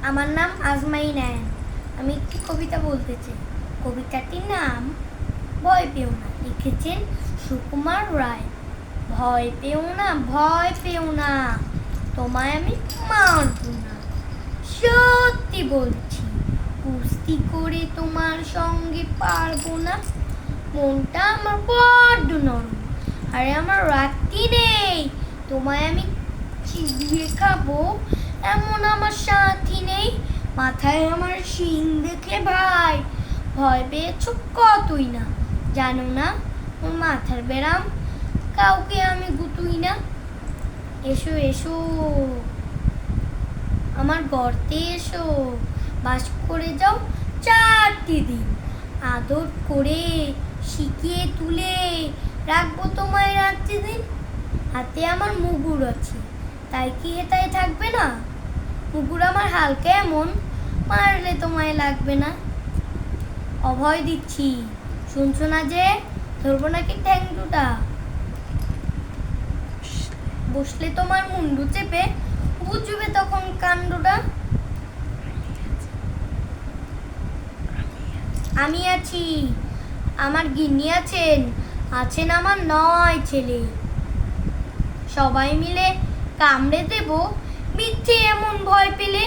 আমার নাম আজমাই নায়ন। আমি একটি কবিতা বলতে চাই। কবিতাটির নাম ভয় পেও না, লিখেছেন সুকুমার রায়। ভয় পেও না, ভয় পেও না, তোমায় আমি মারব না, সত্যি বলছি, কুস্তি করে তোমার সঙ্গে পারবো না। মনটা আমার বড্ড নরম, আরে আমার রাখতি নেই, তোমায় আমি চিবিয়ে খাবো এমন আমার সাথী নেই। মাথায় আমার শিং দেখে ভাই ভয় পেয়েছ কতই না, জানো না ওর মাথার ব্যারাম, কাউকে আমি গুতুই না। এসো এসো আমার গর্তে এসো, বাস করে যাও 4টি দিন, আদর করে শিখিয়ে তুলে রাখবো তোমায় রাত্রি দিন। হাতে আমার মুগুর আছে, তাই কি হেতায় থাকবে না? মুগুর আমার হালকা এমন, মারলে তোমায় লাগবে না। অভয় দিচ্ছি, শুনছো না যে? ধরবো নাকি ঠ্যাং দুটা? বসলে তোমার মুন্ডু চেপে বুঝবে তখন কাণ্ডটা। আমি আছি, আমার গিন্নি আছেন, আছেন আমার 9 ছেলে, সবাই মিলে কামড়ে দেব মিথ্যে এমন ভয় পেলে।